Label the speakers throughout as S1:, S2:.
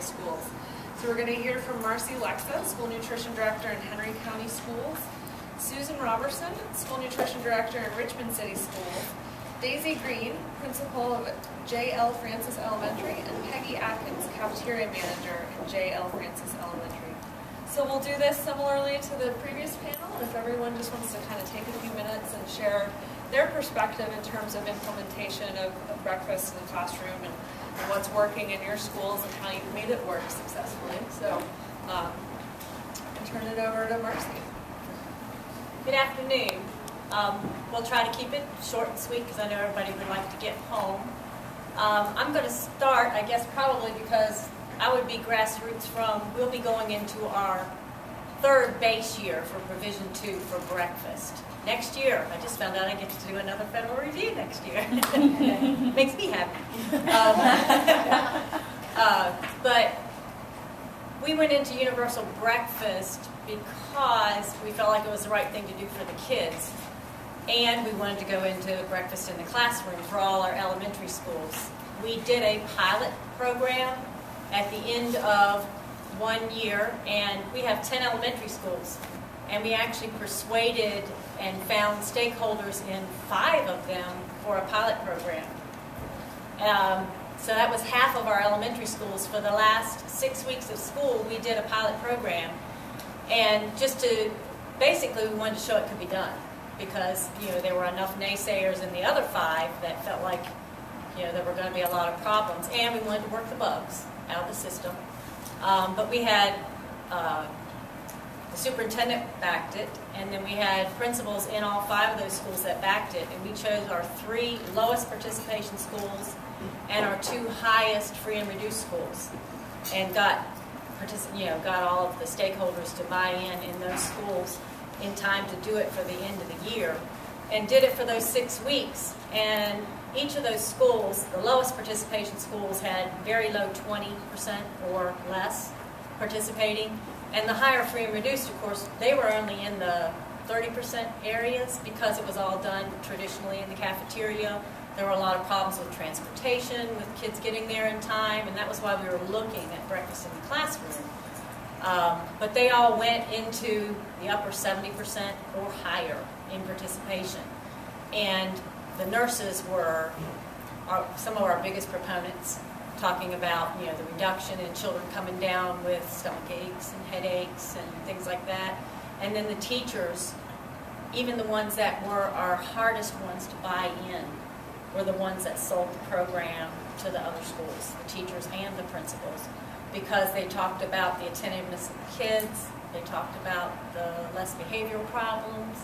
S1: schools. So we're going to hear from Marci, Lexa, School Nutrition Director in Henry County Schools, Susan Roberson, School Nutrition Director in Richmond City Schools, Daisy Green, Principal of J.L. Francis Elementary, and Peggy Atkins, Cafeteria Manager in J.L. Francis Elementary. So we'll do this similarly to the previous panel. If everyone just wants to kind of take a few minutes and share their perspective in terms of implementation of breakfast in the classroom and what's working in your schools and how you've made it work successfully. So I'll turn it over to Marci.
S2: Good afternoon. We'll try to keep it short and sweet because I know everybody would like to get home. I'm going to start, I guess, probably because I would be grassroots from, we'll be going into our third base year for Provision 2 for breakfast. Next year, I just found out I get to do another federal review next year. Makes me happy. But we went into universal breakfast because we felt like it was the right thing to do for the kids. And we wanted to go into breakfast in the classroom for all our elementary schools. We did a pilot program at the end of 1 year, and we have 10 elementary schools. And we actually persuaded and found stakeholders in 5 of them for a pilot program. So that was half of our elementary schools. For the last 6 weeks of school, we did a pilot program. And just to, basically, we wanted to show it could be done. Because, there were enough naysayers in the other 5 that felt like, there were going to be a lot of problems. And we wanted to work the bugs out of the system. But we had, the superintendent backed it, and then we had principals in all 5 of those schools that backed it. And we chose our 3 lowest participation schools and our 2 highest free and reduced schools. And got all of the stakeholders to buy in those schools in time to do it for the end of the year, and did it for those 6 weeks. And each of those schools, the lowest participation schools, had very low 20% or less participating, and the higher free and reduced, of course, they were only in the 30% areas because it was all done traditionally in the cafeteria. There were a lot of problems with transportation, with kids getting there in time, and that was why we were looking at breakfast in the classroom. But they all went into the upper 70% or higher in participation. And the nurses were some of our biggest proponents, talking about the reduction in children coming down with stomach aches and headaches and things like that. And then the teachers, even the ones that were our hardest ones to buy in, were the ones that sold the program to the other schools, the teachers and the principals. Because they talked about the attentiveness of the kids, they talked about the less behavioral problems,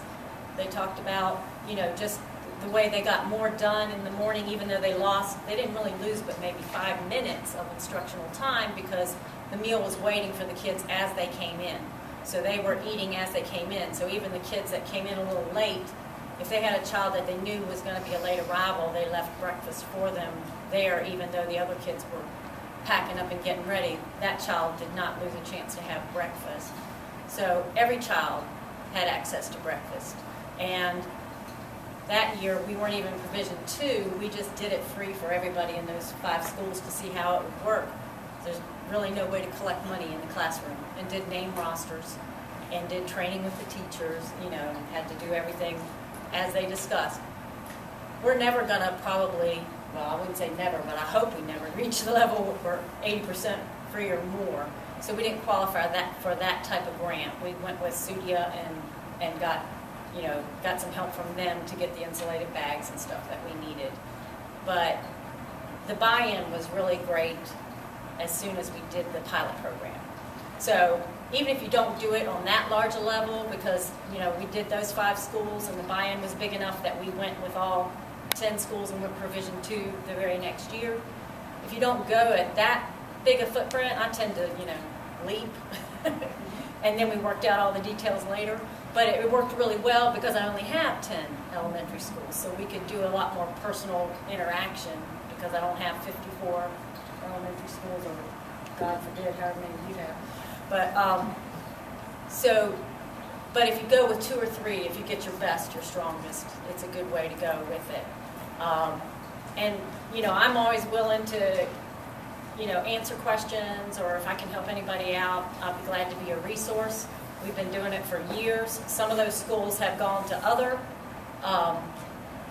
S2: they talked about, just the way they got more done in the morning, even though they didn't really lose but maybe 5 minutes of instructional time because the meal was waiting for the kids as they came in. So they were eating as they came in. So even the kids that came in a little late, if they had a child that they knew was going to be a late arrival, they left breakfast for them there, even though the other kids were packing up and getting ready. That child did not lose a chance to have breakfast. So every child had access to breakfast. And that year, we weren't even Provision 2. We just did it free for everybody in those 5 schools to see how it would work. There's really no way to collect money in the classroom, and did name rosters and did training with the teachers, and had to do everything as they discussed. We're never going to probably, well, I wouldn't say never, but I hope we never reach the level where 80% free or more. So we didn't qualify for that type of grant. We went with Sudia and got some help from them to get the insulated bags and stuff that we needed. But the buy-in was really great as soon as we did the pilot program. So even if you don't do it on that large a level, because we did those 5 schools and the buy-in was big enough that we went with all 10 schools and we're Provision 2 the very next year. If you don't go at that big a footprint, I tend to, leap. And then we worked out all the details later. But it worked really well because I only have 10 elementary schools, so we could do a lot more personal interaction because I don't have 54 elementary schools, or God forbid, however many you have. But if you go with 2 or 3, if you get your best, your strongest, it's a good way to go with it. And I'm always willing to answer questions, or if I can help anybody out, I'll be glad to be a resource. We've been doing it for years. Some of those schools have gone to other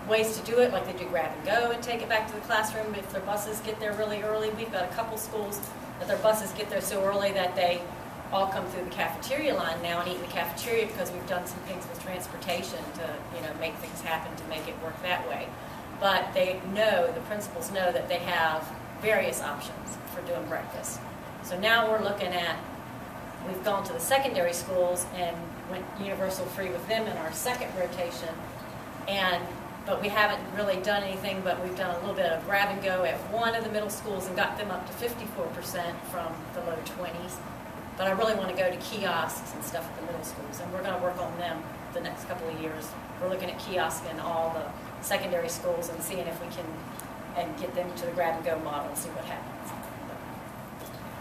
S2: ways to do it, like they do grab and go and take it back to the classroom if their buses get there really early. We've got a couple schools that their buses get there so early that they all come through the cafeteria line now and eat in the cafeteria, because we've done some things with transportation to make things happen to make it work that way. But the principals know that they have various options for doing breakfast. So now we're looking at, we've gone to the secondary schools and went universal free with them in our second rotation, but we haven't really done anything, but we've done a little bit of grab and go at one of the middle schools and got them up to 54% from the low 20s. But I really want to go to kiosks and stuff at the middle schools, and we're going to work on them the next couple of years. We're looking at kiosks in all the secondary schools and seeing if we can get them to the grab and go model and see what happens.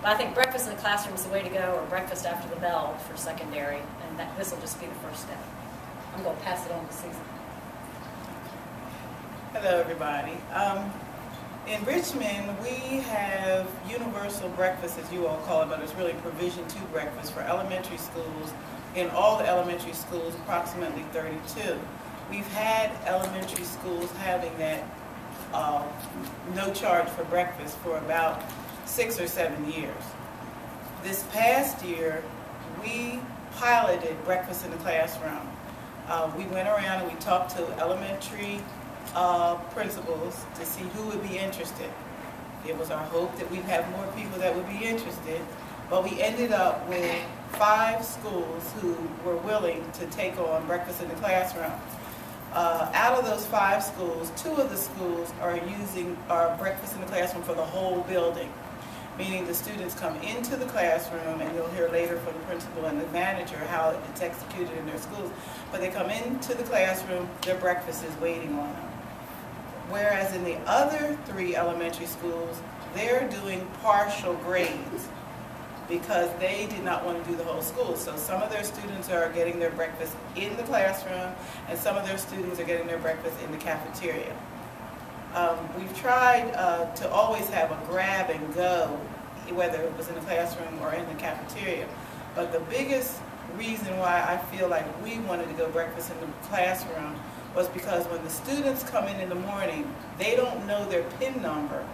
S2: But I think breakfast in the classroom is the way to go, or breakfast after the bell for secondary, and this will just be the first step. I'm going to pass it on to Susan.
S3: Hello, everybody. In Richmond, we have universal breakfast, as you all call it, but it's really provision 2 breakfast for elementary schools. In all the elementary schools, approximately 32. We've had elementary schools having that no charge for breakfast for about 6 or 7 years. This past year, we piloted breakfast in the classroom. We went around and we talked to elementary principals to see who would be interested. It was our hope that we'd have more people that would be interested, but we ended up with 5 schools who were willing to take on breakfast in the classroom. Out of those 5 schools, 2 of the schools are using our breakfast in the classroom for the whole building, meaning the students come into the classroom, and you'll hear later from the principal and the manager how it's executed in their schools, but they come into the classroom, their breakfast is waiting on them. Whereas in the other 3 elementary schools, they're doing partial grades because they did not want to do the whole school. So some of their students are getting their breakfast in the classroom, and some of their students are getting their breakfast in the cafeteria. We've tried to always have a grab and go, whether it was in the classroom or in the cafeteria. But the biggest reason why I feel like we wanted to go breakfast in the classroom was because when the students come in the morning, they don't know their PIN number,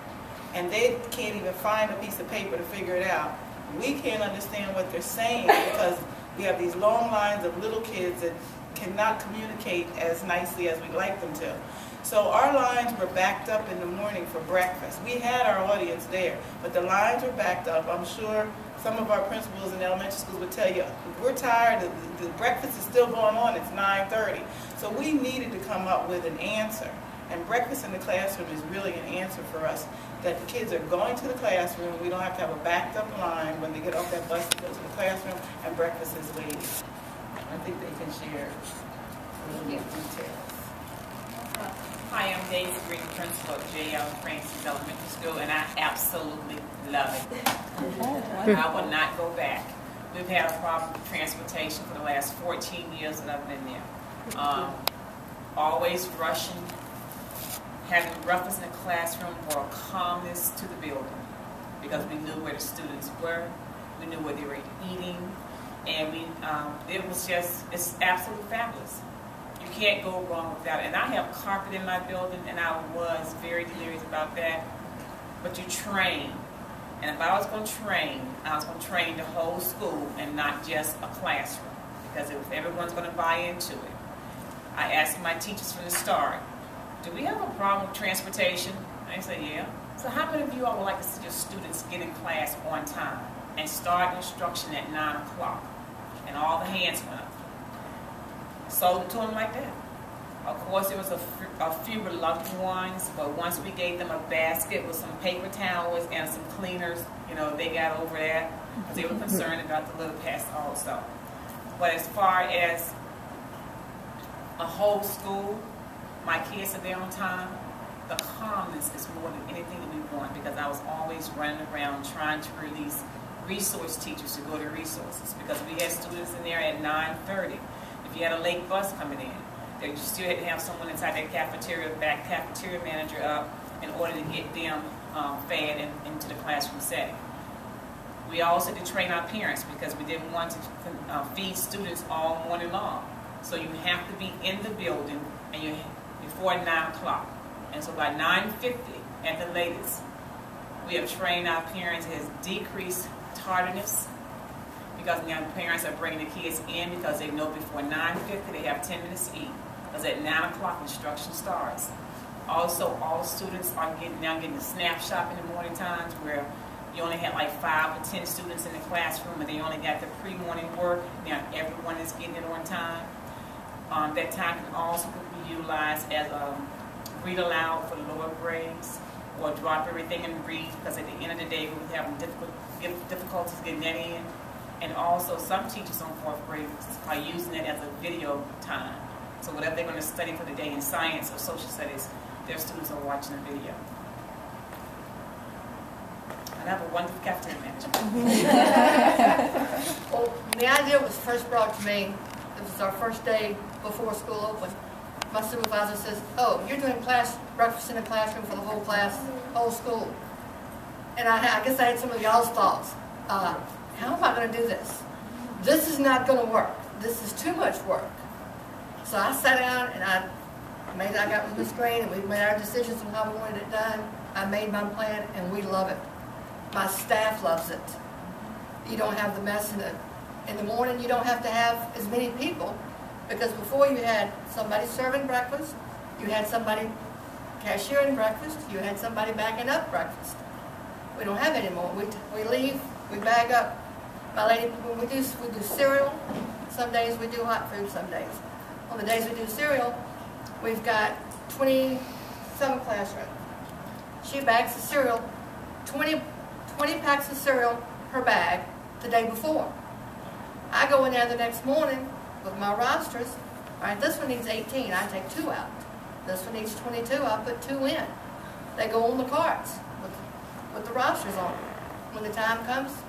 S3: and they can't even find a piece of paper to figure it out. We can't understand what they're saying because we have these long lines of little kids that cannot communicate as nicely as we'd like them to. So our lines were backed up in the morning for breakfast. We had our audience there, but the lines were backed up. I'm sure some of our principals in elementary schools would tell you, we're tired, the breakfast is still going on, it's 9:30. So we needed to come up with an answer. And breakfast in the classroom is really an answer for us, that the kids are going to the classroom, we don't have to have a backed up line when they get off that bus to go to the classroom, and breakfast is waiting. I think they can share a little more details.
S4: Hi, I'm Daisy Green, principal of J.L. Francis Elementary School, and I absolutely love it. I will not go back. We've had a problem with transportation for the last 14 years that I've been there. Always rushing. Having breakfast in the classroom brought calmness to the building because we knew where the students were, we knew what they were eating, and it's absolutely fabulous. You can't go wrong with that. And I have carpet in my building, and I was very curious about that. But you train, and if I was going to train, I was going to train the whole school and not just a classroom, because if everyone's going to buy into it. I asked my teachers from the start, do we have a problem with transportation? They said, yeah. So how many of you all would like to see your students get in class on time and start instruction at 9 o'clock? And all the hands went up. Sold it to them like that. Of course, there was a few reluctant ones, but once we gave them a basket with some paper towels and some cleaners, they got over that because they were concerned about the little pets also. But as far as a whole school, my kids are there on time, the calmness is more than anything that we want, because I was always running around trying to release resource teachers to go to resources, because we had students in there at 9:30. If you had a late bus coming in, you still had to have someone inside that cafeteria, back cafeteria manager up in order to get them fed into the classroom setting. We also did train our parents because we didn't want to feed students all morning long. So you have to be in the building and before 9 o'clock. And so by 9:50 at the latest, we have trained our parents. It has decreased tardiness because now parents are bringing the kids in because they know before 9:50 they have 10 minutes to eat. Because at 9 o'clock instruction starts. Also, all students are now getting a snapshot in the morning times where you only had like 5 or 10 students in the classroom and they only got the pre-morning work. Now everyone is getting it on time. That time can also be utilized as read aloud for the lower grades or drop everything and read because at the end of the day we're having difficulties getting that in. And also some teachers on 4th grade are using it as a video time. So whatever they're going to study for the day in science or social studies, their students are watching the video. And I have a wonderful cafeteria manager.
S5: Well, the idea was first brought to me, it was our first day before school opened. My supervisor says, oh, you're doing breakfast in the classroom for the whole class, whole school. And I guess I had some of y'all's thoughts. How am I going to do this? This is not going to work. This is too much work. So I sat down and I got with Ms. Green and we made our decisions on how we wanted it done. I made my plan and we love it. My staff loves it. You don't have the mess in the morning. You don't have to have as many people because before you had somebody serving breakfast, you had somebody cashiering breakfast, you had somebody backing up breakfast. We don't have it anymore. We leave, we bag up. My lady, when we do cereal, some days we do hot food, some days. On the days we do cereal, we've got 27 classrooms. She bags the cereal, 20 packs of cereal per bag the day before. I go in there the next morning with my rosters. All right, this one needs 18, I take 2 out. This one needs 22, I put 2 in. They go on the carts with the rosters on them. When the time comes,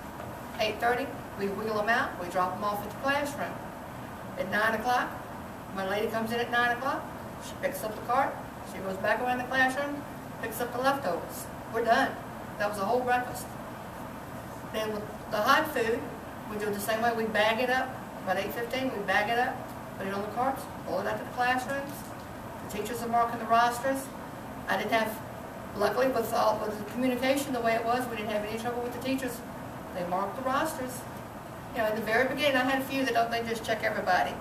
S5: 8:30, we wheel them out, we drop them off at the classroom. At 9 o'clock, my lady comes in at 9 o'clock, she picks up the cart, she goes back around the classroom, picks up the leftovers. We're done. That was a whole breakfast. Then with the hot food, we do it the same way. We bag it up. About 8:15, we bag it up, put it on the carts, pull it out to the classrooms. The teachers are marking the rosters. I didn't have, luckily with the communication the way it was, we didn't have any trouble with the teachers. They marked the rosters. You know, in the very beginning, I had a few that they just check everybody.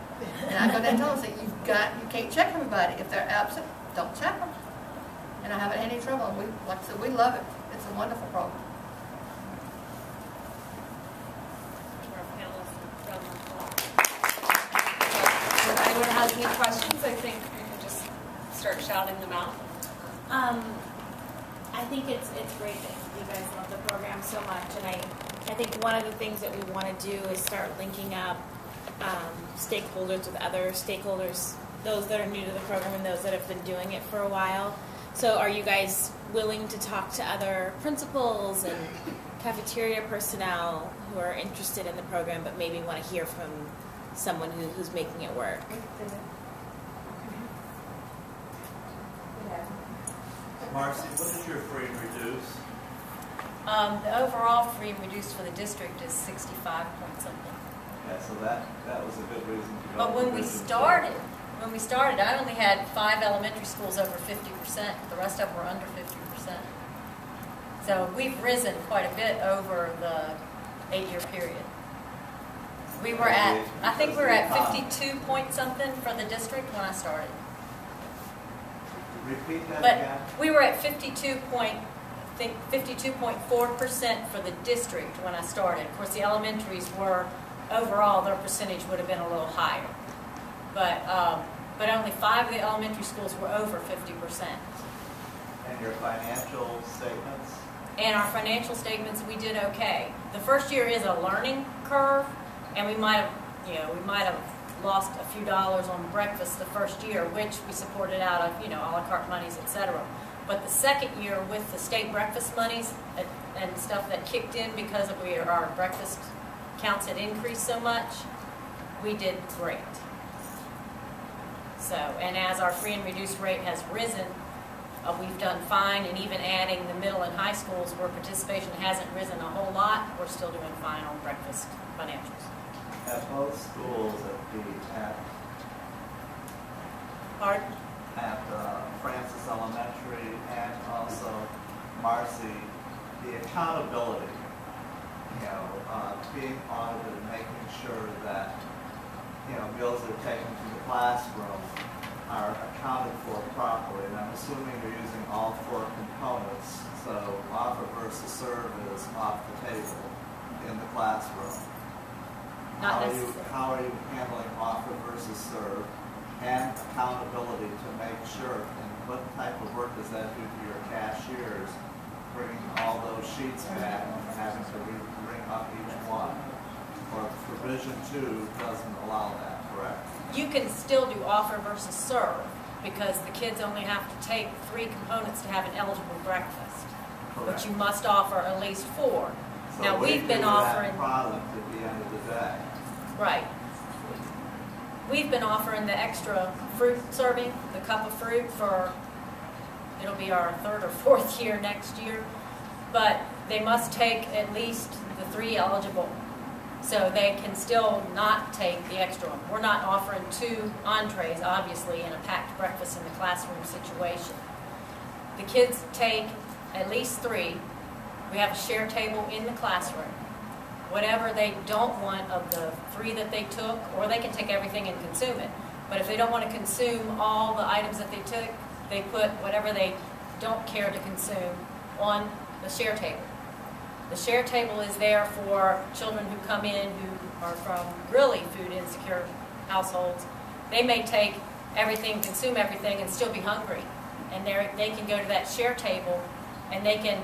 S5: And I go down and tell them, say, you can't check everybody. If they're absent, don't check them. And I haven't had any trouble. And like I said, we love it. It's a wonderful program.
S1: If anyone has any questions, I think we can just start shouting them out.
S6: I think it's great that you guys love the program so much, and I think one of the things that we want to do is start linking up stakeholders with other stakeholders, those that are new to the program and those that have been doing it for a while. So are you guys willing to talk to other principals and cafeteria personnel who are interested in the program but maybe want to hear from someone who's making it work?
S7: Marci, what is your free and reduce?
S2: The overall free and reduced for the district is 65 point something.
S7: Yeah, so that was a good reason to go.
S2: But when we started, I only had 5 elementary schools over 50%. The rest of them were under 50%. So we've risen quite a bit over the 8-year period. We were at, I think we were at 52 point something for the district when I started.
S7: Repeat that
S2: But
S7: again.
S2: we were at 52.4% for the district when I started. Of course, the elementaries were, overall, their percentage would have been a little higher. But only 5 of the elementary schools were over 50%.
S7: And your financial statements?
S2: And our financial statements, we did okay. The first year is a learning curve, and we might have lost a few dollars on breakfast the first year, which we supported out of, a la carte monies, etc. But the second year, with the state breakfast monies and stuff that kicked in because of our breakfast counts had increased so much, we did great. So, and as our free and reduced rate has risen, We've done fine, and even adding the middle and high schools where participation hasn't risen a whole lot, we're still doing fine on breakfast financials.
S7: At both schools,
S2: Pardon?
S7: at Francis Elementary and also Marci, the accountability, being audited, making sure that, bills that are taken to the classroom are accounted for properly. And I'm assuming you're using all 4 components, so offer versus serve is off the table in the classroom.
S2: Not
S7: How
S2: necessarily.
S7: are you handling offer versus serve and accountability to make sure, and what type of work does that do to your cashiers, bringing all those sheets back and having to ring up each one? Or provision 2 doesn't allow that, correct?
S2: You can still do offer versus serve because the kids only have to take 3 components to have an eligible breakfast.
S7: Correct.
S2: But you must offer at least 4.
S7: So
S2: Now,
S7: we
S2: we've been
S7: do
S2: offering...
S7: that product at the end of the day.
S2: Right. We've been offering the extra fruit serving, the cup of fruit for, it'll be our 3rd or 4th year next year. But they must take at least the 3 eligible. So they can still not take the extra one. We're not offering 2 entrees, obviously, in a packed breakfast in the classroom situation. The kids take at least 3. We have a share table in the classroom. Whatever they don't want of the 3 that they took, or they can take everything and consume it. But if they don't want to consume all the items that they took, they put whatever they don't care to consume on the share table. The share table is there for children who come in who are from really food insecure households. They may take everything, consume everything, and still be hungry. And they can go to that share table and they can,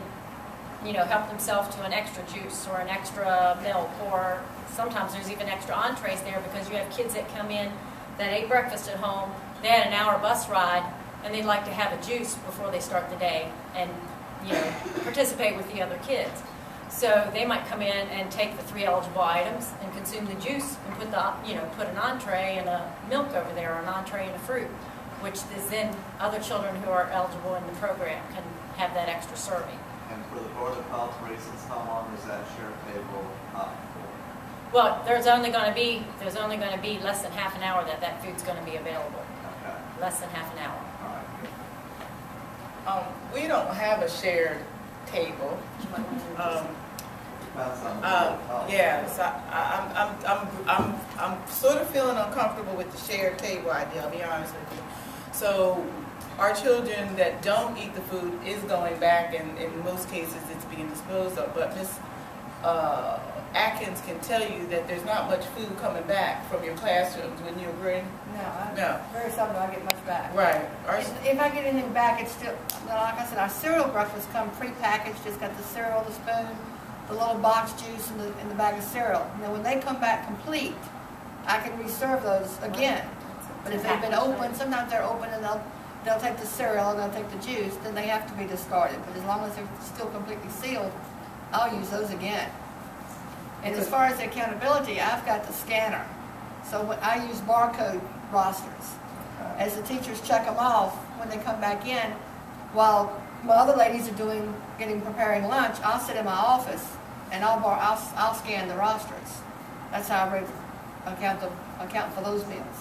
S2: help themselves to an extra juice or an extra milk, or sometimes there's even extra entrees there because you have kids that come in that ate breakfast at home, they had an hour bus ride, and they'd like to have a juice before they start the day and, participate with the other kids. So they might come in and take the 3 eligible items and consume the juice and put an entree and a milk over there, or an entree and a fruit, which is then other children who are eligible in the program can have that extra serving.
S7: And for the Board of Health reasons, how long is that share table up for?
S2: Well, there's only going to be less than half an hour that food's going to be available.
S7: Okay.
S2: Less than half an hour.
S7: All right.
S3: We don't have a shared table.
S7: Depends on the Board of Health.
S3: Yes, I'm sort of feeling uncomfortable with the shared table idea, I'll be honest with you. So our children that don't eat the food is going back, and in most cases it's being disposed of. But Ms. Atkins can tell you that there's not much food coming back from your classrooms. Wouldn't you agree?
S5: No, very seldom I get much back.
S3: Right.
S5: If I get anything back, it's still, like I said, our cereal breakfast come pre-packaged. It's got the cereal, the spoon, the little box juice, and the bag of cereal. Now, when they come back complete, I can reserve those again. But if they've been open, sometimes they're open and they'll take the cereal and they'll take the juice, then they have to be discarded. But as long as they're still completely sealed, I'll use those again. And as far as the accountability, I've got the scanner. So when I use barcode rosters. As the teachers check them off when they come back in, while my other ladies are preparing lunch, I'll sit in my office and I'll scan the rosters. That's how I account for those meals.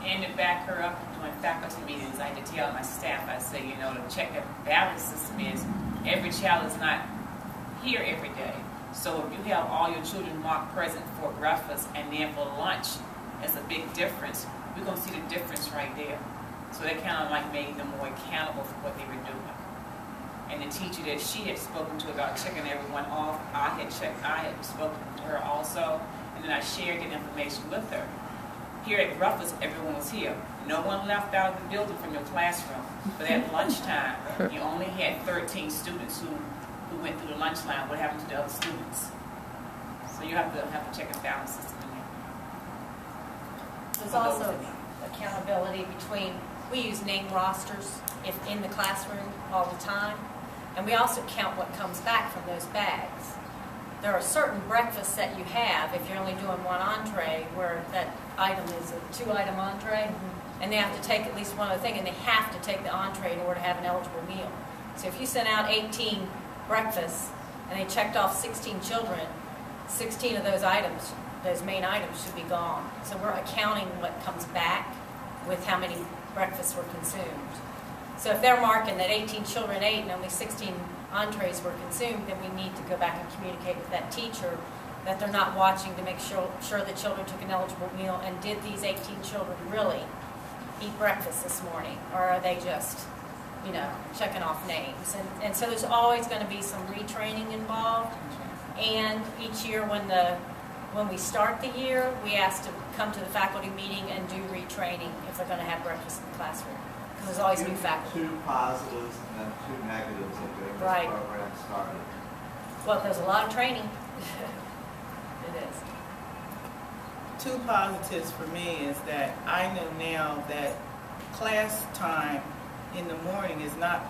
S4: And to back her up, during faculty meetings, I had to tell my staff, I say, the check and balance system is every child is not here every day. So if you have all your children marked present for breakfast and then for lunch, it's a big difference. We're going to see the difference right there. So that kind of like made them more accountable for what they were doing. And the teacher that she had spoken to about checking everyone off, I had spoken to her also, and then I shared that information with her. Here at breakfast, everyone was here. No one left out of the building from your classroom. But at lunchtime, you only had 13 students who went through the lunch line. What happened to the other students? So you have to check and balance system in there.
S2: There's also accountability between, we use name rosters in the classroom all the time, and we also count what comes back from those bags. There are certain breakfasts that you have, if you're only doing one entree, where that item is a 2-item entree. and they have to take at least one other thing, and they have to take the entree in order to have an eligible meal. So if you sent out 18 breakfasts and they checked off 16 children, 16 of those items, those main items, should be gone. So we're accounting what comes back with how many breakfasts were consumed. So if they're marking that 18 children ate and only 16 entrees were consumed, then we need to go back and communicate with that teacher that they're not watching to make sure the children took an eligible meal, and did these 18 children really eat breakfast this morning, or are they just, you know, checking off names? And so there's always going to be some retraining involved. And each year when we start the year, we ask to come to the faculty meeting and do retraining if they're going to have breakfast in the classroom. Because there's always new faculty.
S7: 2 positives and then 2 negatives of getting this
S2: Right.
S7: program started.
S2: Well, there's a lot of training. It is.
S3: 2 positives for me is that I know now that class time in the morning is not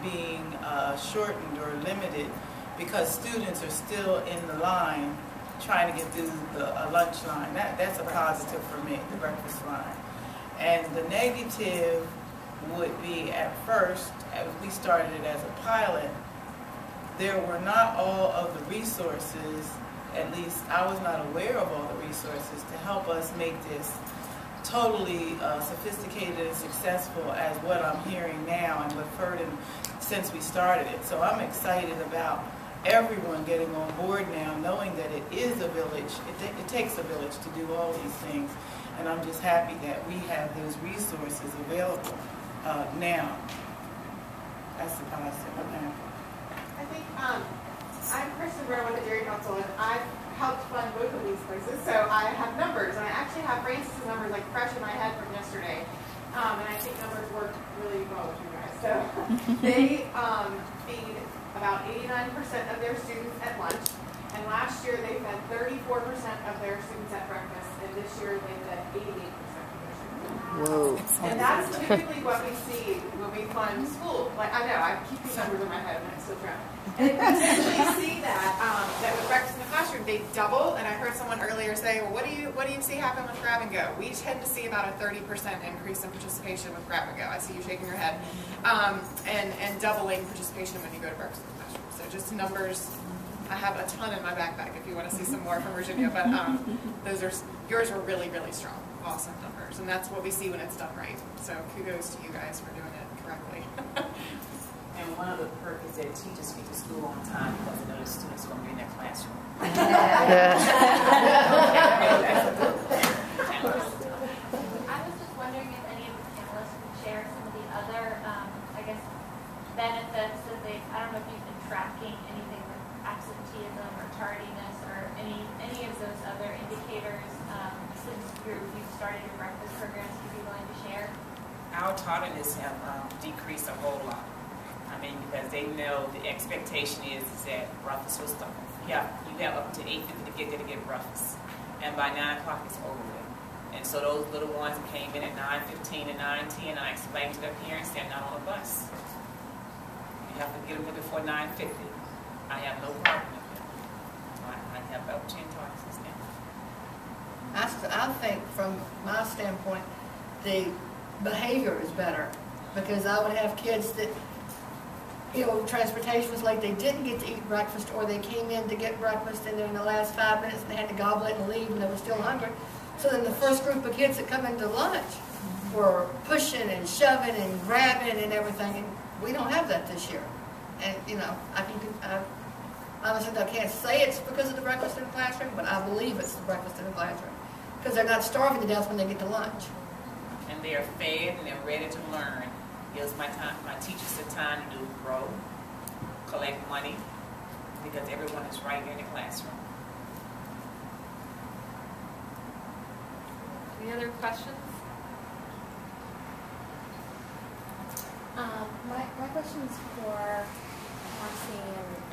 S3: being shortened or limited, because students are still in the line trying to get through the lunch line. That's a positive for me, the breakfast line. And the negative would be, at first, as we started it as a pilot, there were not all of the resources, at least I was not aware of all the resources to help us make this totally sophisticated and successful as what I'm hearing now and we've heard since we started it. So I'm excited about everyone getting on board now, knowing that it is a village. It takes a village to do all these things, and I'm just happy that we have those resources available now. That's the positive. Okay.
S8: I think I'm Kristen Brown with the Dairy Council, and I've helped fund both of these places, so I have numbers, and I actually have Francis' numbers like fresh in my head from yesterday, and I think numbers work really well with you guys. So they feed about 89% of their students at lunch, and last year they fed 34% of their students at breakfast, and this year they fed 88% of their students.
S9: Whoa.
S8: And that's typically what we see when we fund school. Like, I know, I keep these numbers in my head and I'm still trying. And we typically see that with breakfast in the classroom, they double. And I heard someone earlier say, well, what do you see happen with grab and go? We tend to see about a 30% increase in participation with grab and go. I see you shaking your head. And doubling participation when you go to breakfast in the classroom. So just numbers. I have a ton in my backpack if you want to see some more from Virginia, but yours were really, really strong. Awesome numbers, and that's what we see when it's done right. So kudos to you guys for doing it correctly.
S4: And one of the perks is that teachers get to school on time because they know the students are going to be in their classroom.
S9: Yeah.
S10: I was just wondering if any of the panelists could share some of the other, benefits that I don't know if you've been tracking anything with absenteeism or tardiness or any of those other indicators since you've started your breakfast programs you'd be willing to share?
S4: Our tardiness have decreased a whole lot. I mean, because they know the expectation is that breakfast will start. Yeah, you have up to 8:50 to get there to get breakfast. And by 9 o'clock it's over with. And so those little ones came in at 9:15 and 9:10, and I explained to their parents they're not on a bus. You have to get them there before 9:50. I have no problem with it. I have about 10 targets now.
S5: I think from my standpoint, the behavior is better, because I would have kids that, transportation was late, they didn't get to eat breakfast, or they came in to get breakfast and then in the last 5 minutes they had to gobble it and leave and they were still hungry. So then the first group of kids that come into lunch were pushing and shoving and grabbing and everything, and we don't have that this year. And, honestly, I can't say it's because of the breakfast in the classroom, but I believe it's the breakfast in the classroom, because they're not starving to death when they get to lunch.
S4: And they are fed and they're ready to learn. Gives my teachers the time to grow, collect money, because everyone is right here in the classroom.
S1: Any other questions?
S6: My question is for Marci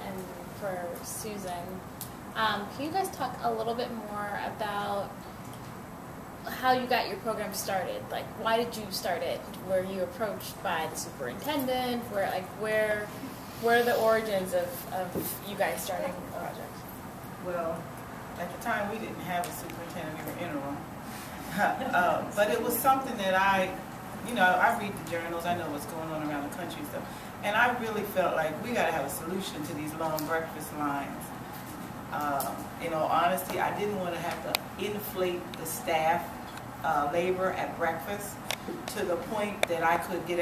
S6: and for Susan. Can you guys talk a little bit more about how you got your program started? Like, why did you start it? Were you approached by the superintendent? Where are the origins of you guys starting the project?
S3: Well, at the time we didn't have a superintendent, we were interim. But it was something that I read the journals, I know what's going on around the country and stuff. And I really felt like we got to have a solution to these long breakfast lines. In all honesty, I didn't want to have to inflate the staff labor at breakfast to the point that I could get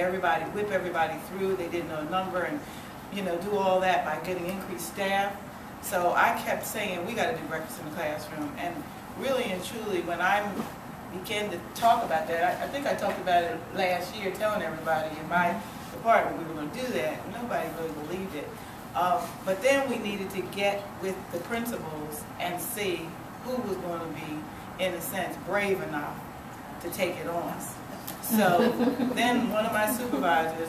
S3: whip everybody through. They didn't know a number and, do all that by getting increased staff. So I kept saying, we got to do breakfast in the classroom. And really and truly, when I began to talk about that, I think I talked about it last year, telling everybody in my department we were going to do that. Nobody really believed it. But then we needed to get with the principals and see who was going to be, in a sense, brave enough to take it on. So then one of my supervisors,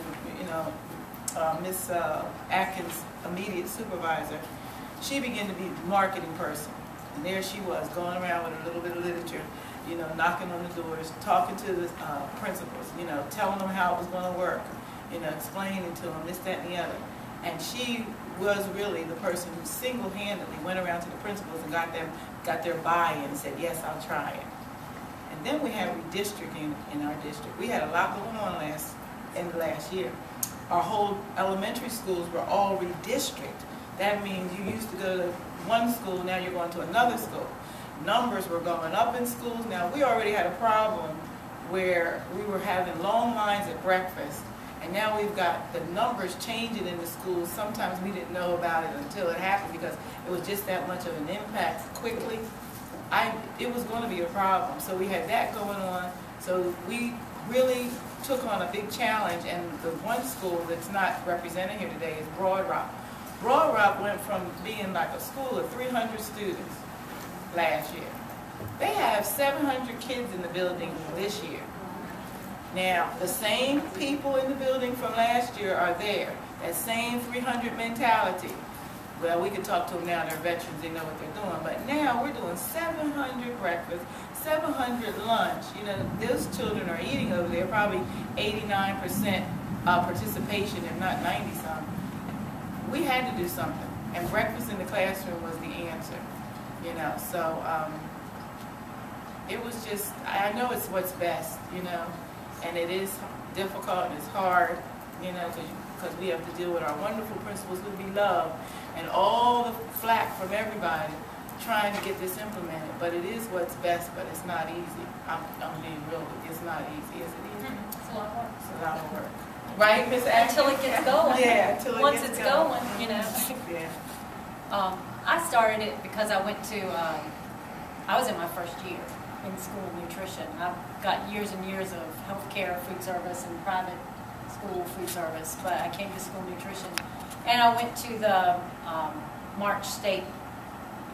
S3: Miss Atkins, immediate supervisor, she began to be the marketing person. And there she was, going around with a little bit of literature, knocking on the doors, talking to the principals, telling them how it was going to work, explaining to them this, that, and the other. And she was really the person who single-handedly went around to the principals and got their buy-in and said, yes, I'll try it. And then we had redistricting in our district. We had a lot going on in the last year. Our whole elementary schools were all redistricted. That means you used to go to one school, now you're going to another school. Numbers were going up in schools. Now, we already had a problem where we were having long lines at breakfast, and now we've got the numbers changing in the schools. Sometimes we didn't know about it until it happened because it was just that much of an impact quickly. It was going to be a problem. So we had that going on. So we really took on a big challenge, and the one school that's not represented here today is Broad Rock. Broad Rock went from being like a school of 300 students last year. They have 700 kids in the building this year. Now, the same people in the building from last year are there. That same 300 mentality. Well, we can talk to them now, they're veterans, they know what they're doing. But now we're doing 700 breakfast, 700 lunch. Those children are eating over there, probably 89% participation, if not 90-some. We had to do something. And breakfast in the classroom was the answer. So it was just, I know it's what's best, and it is difficult and it's hard, because we have to deal with our wonderful principals who we love, and all the flack from everybody trying to get this implemented. But it is what's best, but it's not easy. I'm being real with you. It's not easy, is it easy?
S2: It's a lot of work.
S3: It's a lot of work. Right, Ms. Atkins?
S2: Until it gets going.
S3: Yeah, until it
S2: Once
S3: gets
S2: it's
S3: going.
S2: Yeah.
S3: Yeah.
S2: I started it because I went to, I was in my first year in school nutrition. I've got years and years of healthcare, food service, and private school food service, but I came to school nutrition. And I went to the March State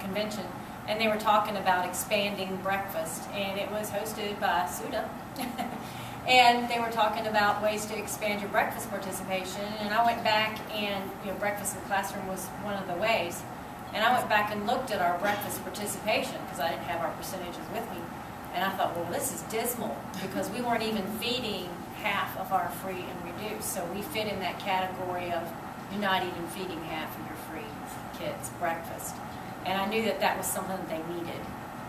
S2: Convention, and they were talking about expanding breakfast, and it was hosted by SUDA. And they were talking about ways to expand your breakfast participation, and I went back and, breakfast in the classroom was one of the ways. And I went back and looked at our breakfast participation, because I didn't have our percentages with me. And I thought, well, this is dismal, because we weren't even feeding half of our free and reduced. So we fit in that category of you're not even feeding half of your free kids breakfast. And I knew that that was something that they needed,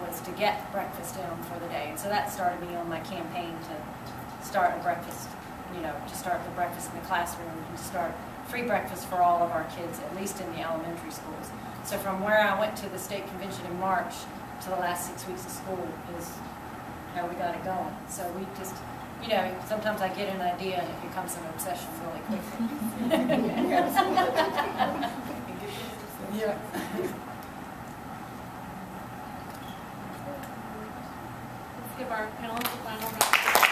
S2: was to get breakfast in them for the day. And so that started me on my campaign to start a breakfast, to start the breakfast in the classroom, and to start free breakfast for all of our kids, at least in the elementary schools. So from where I went to the state convention in March to the last 6 weeks of school is how we got it going. So we just, sometimes I get an idea and it becomes an obsession really quickly.
S3: Yeah.
S1: Let's give our panelists a final round.